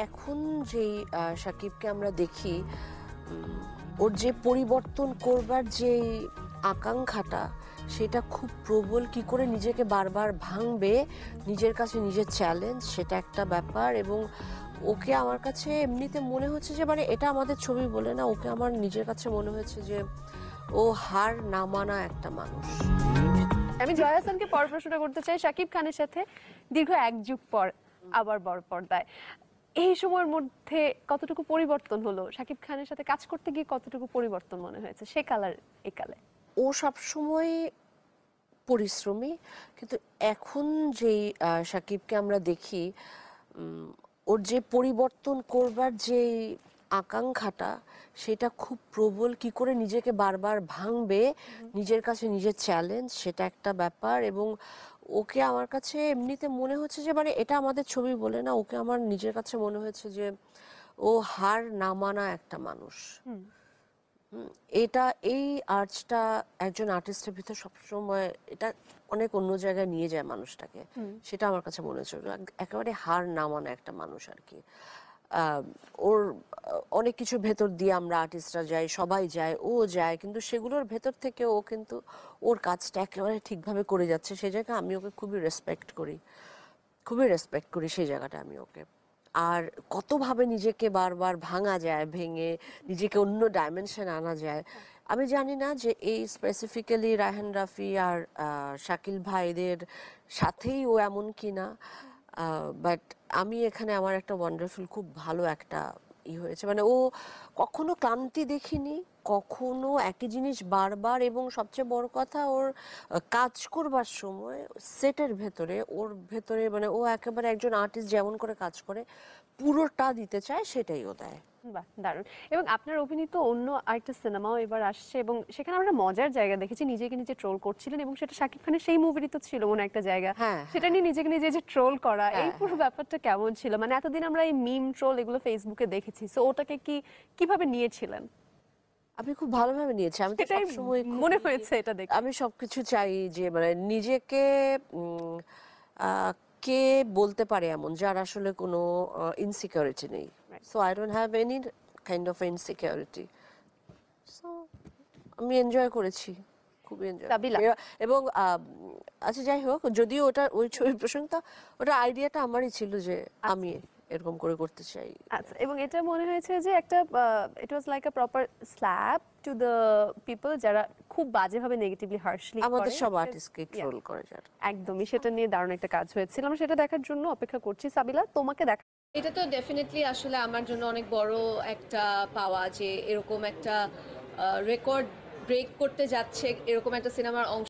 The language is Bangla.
এখন যেই সাকিবকে আমরা দেখি, ওর যে পরিবর্তন করবার যে আকাঙ্ক্ষাটা, সেটা খুব প্রবল। কি করে নিজেকে বারবার ভাঙবে, নিজের কাছে নিজের চ্যালেঞ্জ, সেটা একটা ব্যাপার। এবং ওকে আমার কাছে এমনিতে মনে হচ্ছে যে, মানে এটা আমাদের ছবি বলে না, ওকে আমার নিজের কাছে মনে হয়েছে যে ও হার না মানা একটা মানুষ। আমি জয়া হাসানকে পর প্রশ্নটা করতে চাই। শাকিব খানের সাথে দীর্ঘ এক যুগ পর আবার বড় পর্দায়, এই সময়ের মধ্যে কতটুকু পরিবর্তন হলো? শাকিব খানের সাথে কাজ করতে গিয়ে কতটুকু পরিবর্তন মনে হয়েছে সে কালার এই কালে? ও সবসময় পরিশ্রমী, কিন্তু এখন যেই সাকিবকে আমরা দেখি, ওর যে পরিবর্তন করবার যে আকাঙ্ক্ষাটা, সেটা খুব প্রবল। কি করে নিজেকে বারবার ভাঙবে, নিজের কাছে নিজের চ্যালেঞ্জ, সেটা একটা ব্যাপার। এবং ওকে আমার কাছে এমনিতে মনে হচ্ছে যে, মানে এটা আমাদের ছবি বলে না, ওকে আমার নিজের কাছে মনে হয়েছে যে ও হার না মানা একটা মানুষ। এটা এই আর্টসটা একজন আর্টিস্টের ভিতর সবসময় এটা অনেক অন্য জায়গায় নিয়ে যায় মানুষটাকে। সেটা আমার কাছে মনে হচ্ছে একেবারে হার না মানা একটা মানুষ আর কি। ওর অনেক কিছু ভেতর দিয়ে আমরা আর্টিস্টরা যাই, সবাই যায়, ও যায়, কিন্তু সেগুলোর ভেতর থেকে ও কিন্তু ওর কাজটা একেবারে ঠিকভাবে করে যাচ্ছে। সেই জায়গায় আমি ওকে খুবই রেসপেক্ট করি, খুবই রেসপেক্ট করি সেই জায়গাটা আমি ওকে। আর কতভাবে নিজেকে বারবার ভাঙা যায়, ভেঙে নিজেকে অন্য ডাইমেনশন আনা যায়। আমি জানি না যে এই স্পেসিফিক্যালি রায়হান রাফি আর শাকিল ভাইদের সাথেই ও এমন কি না, বাট আমি এখানে আমার একটা ওয়ান্ডারফুল, খুব ভালো একটা হয়েছে। মানে ও কখনো ক্লান্তি দেখিনি, কখনো একই জিনিস বারবার। এবং সবচেয়ে বড় কথা, ওর কাজ করবার সময় সেটের ভেতরে, ওর ভেতরে মানে ও একেবারে একজন আর্টিস্ট যেমন করে কাজ করে পুরোটা দিতে চায়, সেটাই ও দেয়। বাহ, দারুণ। এবং আপনার অভিনীত অন্য আরেকটা সিনেমাও এবার আসছে, এবং সেখানে আমরা মজার জায়গা দেখেছি, নিজেকে নিজে ট্রোল করছিলেন, এবং সেটা শাকিব খানের সেই মুভিরই তো ছিল মনে একটা জায়গা। হ্যাঁ, সেটা নিয়ে নিজেকে নিজে যে ট্রোল করা, এই হ্যাঁ, পুরো ব্যাপারটা কেমন ছিল? মানে এতদিন আমরা এই মিম ট্রোল এগুলো ফেসবুকে দেখেছি, সো ওটাকে কিভাবে নিয়েছিলেন? আমি খুব ভালোভাবে নিয়েছি। আমি তো সেটাই সবসময় মনে হয়েছে এটা দেখে। আমি সবকিছু চাই যে, মানে নিজেকে উম, আহ, কে বলতে পারে এমন যার আসলে কোনো ইনসিকিউরিটি নেই। Right. So I don't have any kind of insecurity. So আমি এনজয় করেছি, খুবই এনজয়। সাবিলা, এবং আচ্ছা, যাই হোক, যদিও ওটা ওই ছবির প্রসঙ্গটা, ওটা আইডিয়াটা আমারই ছিল যে আমি এরকম করে করতে চাই। আচ্ছা, এবং এটা মনে হয়েছে যে একটা it was like a proper slap to the people যারা খুব বাজেভাবে নেগেটিভলি হার্শলি আমাদের করে। সব আর্টিস্টকে ট্রোল করে যারা। একদমই, সেটা নিয়ে দারুণ একটা কাজ হয়েছিল। আমরা সেটা দেখার জন্য অপেক্ষা করছি। সাবিলা, তোমাকে দেখা এটা তো ডেফিনেটলি আসলে আমার জন্য অনেক বড় একটা পাওয়া যে এরকম একটা রেকর্ড ব্রেক করতে যাচ্ছে, এরকম একটা সিনেমার অংশ